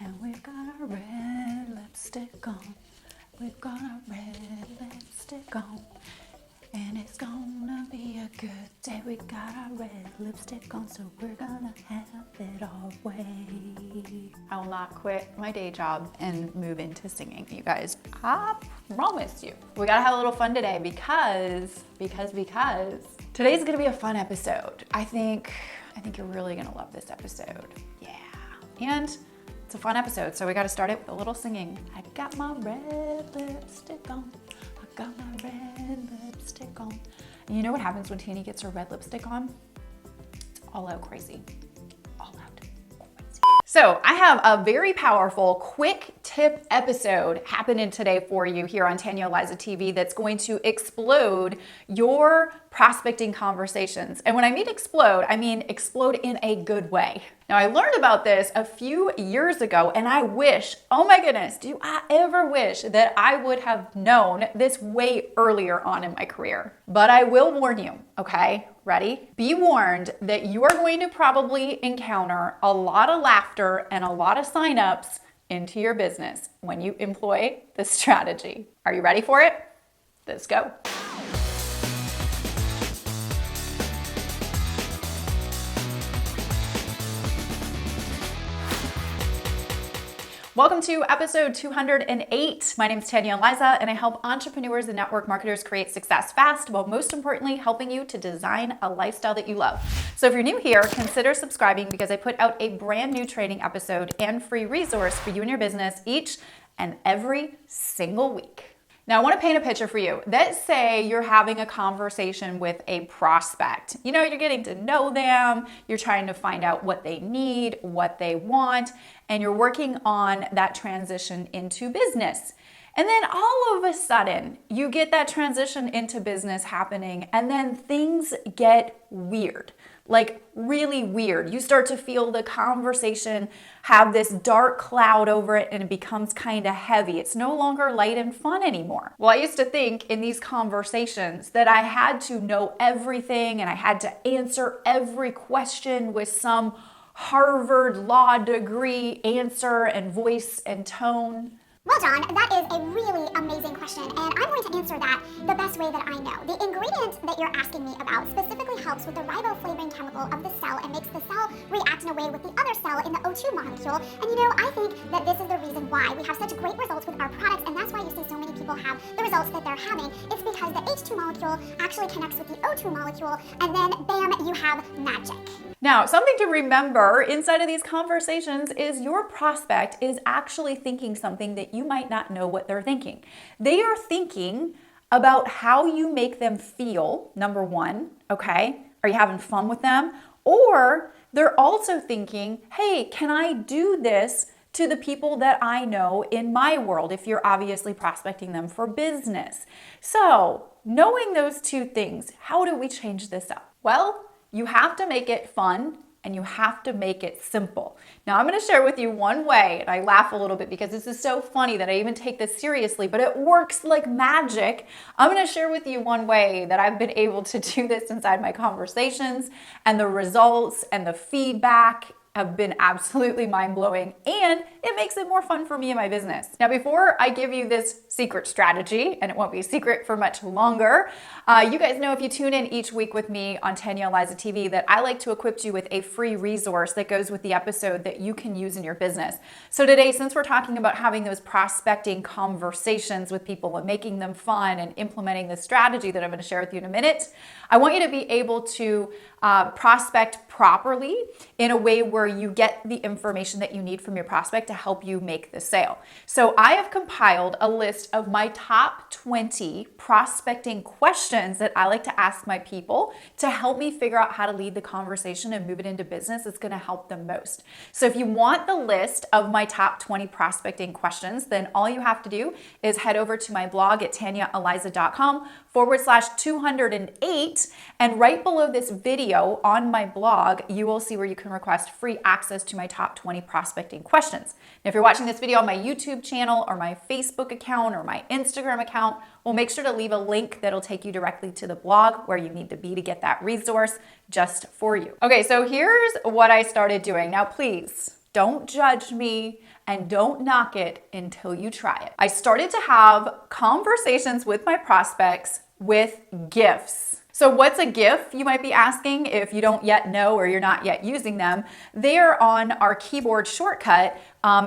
And we've got our red lipstick on. We've got our red lipstick on. And it's gonna be a good day. We got our red lipstick on, so we're gonna have it our way. I will not quit my day job and move into singing, you guys. I promise you. We gotta have a little fun today because today's gonna be a fun episode. I think you're really gonna love this episode. Yeah. And it's a fun episode, so we gotta start it with a little singing. I got my red lipstick on. I got my red lipstick on. And you know what happens when Tanya gets her red lipstick on? It's all out crazy. All out crazy. So I have a very powerful quick tip episode happening today for you here on Tanya Aliza TV that's going to explode your prospecting conversations. And when I mean explode in a good way. Now, I learned about this a few years ago, and I wish, oh my goodness, do I ever wish that I would have known this way earlier on in my career. But I will warn you, okay? Ready? Be warned that you are going to probably encounter a lot of laughter and a lot of signups into your business when you employ this strategy. Are you ready for it? Let's go. Welcome to episode 208. My name is Tanya Aliza, and I help entrepreneurs and network marketers create success fast, while most importantly, helping you to design a lifestyle that you love. So if you're new here, consider subscribing because I put out a brand new training episode and free resource for you and your business each and every single week. Now, I want to paint a picture for you. Let's say you're having a conversation with a prospect. You know, you're getting to know them, you're trying to find out what they need, what they want, and you're working on that transition into business. And then all of a sudden, you get that transition into business happening, and then things get weird. Like really weird. You start to feel the conversation have this dark cloud over it and it becomes kind of heavy. It's no longer light and fun anymore. Well, I used to think in these conversations that I had to know everything and I had to answer every question with some Harvard law degree answer and voice and tone. Well, John, that is a really amazing question, and I'm going to answer that the best way that I know. The ingredient that you're asking me about specifically helps with the riboflavin chemical of the cell and makes the cell react in a way with the other cell in the O2 molecule. And you know, I think that this is the reason why we have such great results with our products, and that's why you see so many people have the results that they're having. It's because the H2 molecule actually connects with the O2 molecule, and then bam, you have magic. Now, something to remember inside of these conversations is your prospect is actually thinking something that you might not know what they're thinking. They are thinking about how you make them feel, number one, okay? Are you having fun with them? Or they're also thinking, hey, can I do this to the people that I know in my world, if you're obviously prospecting them for business? So, knowing those two things, how do we change this up? Well, you have to make it fun and you have to make it simple. Now, I'm going to share with you one way, and I laugh a little bit because this is so funny that I even take this seriously, but it works like magic. I'm going to share with you one way that I've been able to do this inside my conversations, and the results and the feedback have been absolutely mind-blowing, and it makes it more fun for me and my business. Now, before I give you this secret strategy, and it won't be a secret for much longer, you guys know if you tune in each week with me on Tanya Aliza TV that I like to equip you with a free resource that goes with the episode that you can use in your business. So today, since we're talking about having those prospecting conversations with people and making them fun and implementing the strategy that I'm going to share with you in a minute, I want you to be able to prospect properly in a way where you get the information that you need from your prospect to help you make the sale. So I have compiled a list of my top 20 prospecting questions that I like to ask my people to help me figure out how to lead the conversation and move it into business. It's going to help them most. So if you want the list of my top 20 prospecting questions, then all you have to do is head over to my blog at tanyaaliza.com/208. And right below this video on my blog, you will see where you can request free access to my top 20 prospecting questions. Now, if you're watching this video on my YouTube channel or my Facebook account or my Instagram account, well, make sure to leave a link that'll take you directly to the blog where you need to be to get that resource just for you. Okay, so here's what I started doing. Now, please, Don't judge me and don't knock it until you try it. I started to have conversations with my prospects with gifts. So what's a GIF, you might be asking, if you don't yet know or you're not yet using them. They are on our keyboard shortcut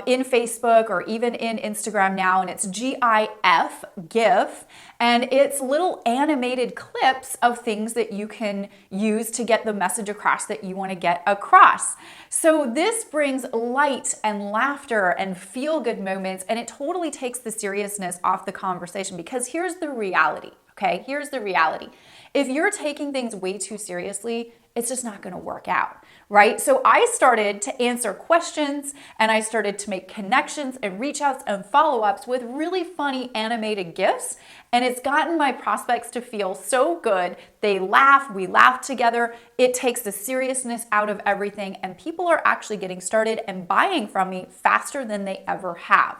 in Facebook or even in Instagram now, and it's GIF, GIF, and it's little animated clips of things that you can use to get the message across that you want to get across. So this brings light and laughter and feel-good moments, and it totally takes the seriousness off the conversation, because here's the reality. Okay, here's the reality. If you're taking things way too seriously, it's just not going to work out, right? So I started to answer questions, and I started to make connections and reach outs and follow-ups with really funny animated GIFs. And it's gotten my prospects to feel so good. They laugh, we laugh together. It takes the seriousness out of everything, and people are actually getting started and buying from me faster than they ever have.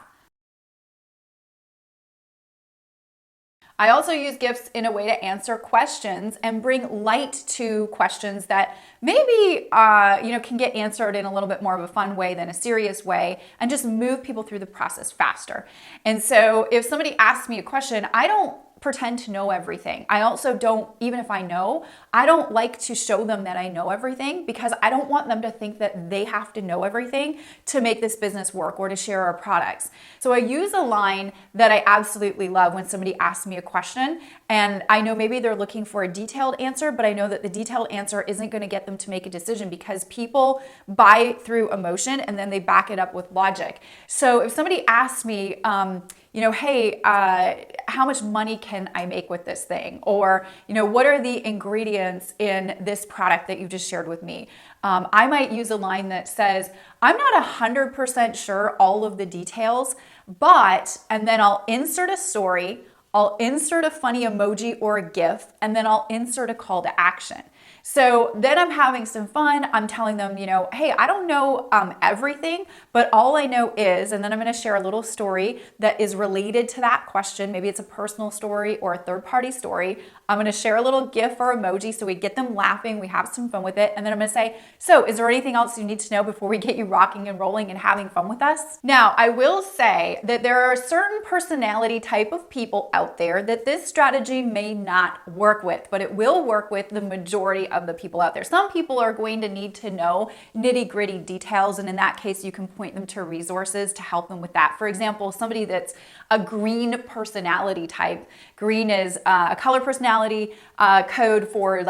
I also use GIFs in a way to answer questions and bring light to questions that maybe can get answered in a little bit more of a fun way than a serious way, and just move people through the process faster. And so if somebody asks me a question, I don't pretend to know everything. I also don't, even if I know, I don't like to show them that I know everything, because I don't want them to think that they have to know everything to make this business work or to share our products. So I use a line that I absolutely love when somebody asks me a question, and I know maybe they're looking for a detailed answer, but I know that the detailed answer isn't going to get them to make a decision, because people buy through emotion and then they back it up with logic. So if somebody asks me, hey, how much money can I make with this thing? Or, what are the ingredients in this product that you just shared with me? I might use a line that says, I'm not 100% sure all of the details, but, and then I'll insert a story, I'll insert a funny emoji or a GIF, and then I'll insert a call to action. So then I'm having some fun. I'm telling them, hey, I don't know everything, but all I know is, and then I'm going to share a little story that is related to that question. Maybe it's a personal story or a third-party story. I'm going to share a little GIF or emoji so we get them laughing, we have some fun with it, and then I'm going to say, so is there anything else you need to know before we get you rocking and rolling and having fun with us? Now, I will say that there are certain personality type of people out there that this strategy may not work with, but it will work with the majority of the people out there. Some people are going to need to know nitty-gritty details, and in that case, you can point them to resources to help them with that. For example, somebody that's a green personality type. Green is a color personality code for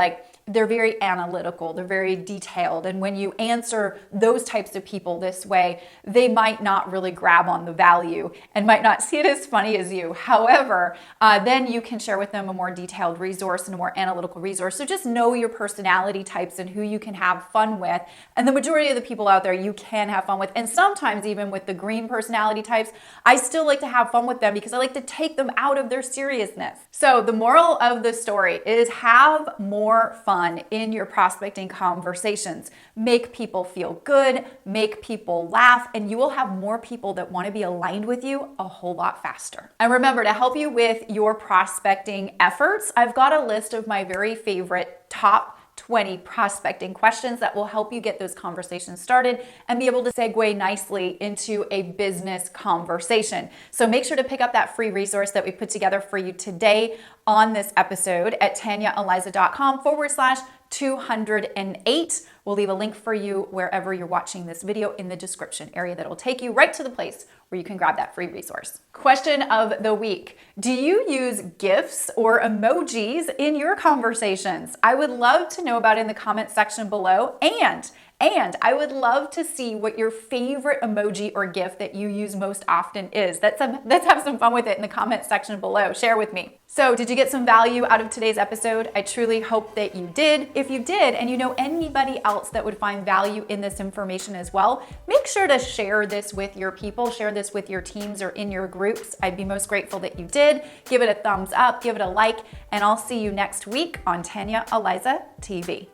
they're very analytical, they're very detailed, and when you answer those types of people this way, they might not really grab on the value and might not see it as funny as you. However, then you can share with them a more detailed resource and a more analytical resource. So just know your personality types and who you can have fun with, and the majority of the people out there you can have fun with. And sometimes even with the green personality types, I still like to have fun with them because I like to take them out of their seriousness. So the moral of the story is have more fun in your prospecting conversations. Make people feel good, make people laugh, and you will have more people that want to be aligned with you a whole lot faster. And remember, to help you with your prospecting efforts, I've got a list of my very favorite top 20 prospecting questions that will help you get those conversations started and be able to segue nicely into a business conversation. So make sure to pick up that free resource that we put together for you today on this episode at tanyaaliza.com/208. We'll leave a link for you wherever you're watching this video in the description area that will take you right to the place where you can grab that free resource. Question of the week. Do you use GIFs or emojis in your conversations? I would love to know about it in the comment section below, and I would love to see what your favorite emoji or GIF that you use most often is. Let's have some fun with it in the comment section below. Share with me. So did you get some value out of today's episode? I truly hope that you did. If you did, and you know anybody else that would find value in this information as well, make sure to share this with your people, share this with your teams or in your groups. I'd be most grateful that you did. Give it a thumbs up, give it a like, and I'll see you next week on Tanya Aliza TV.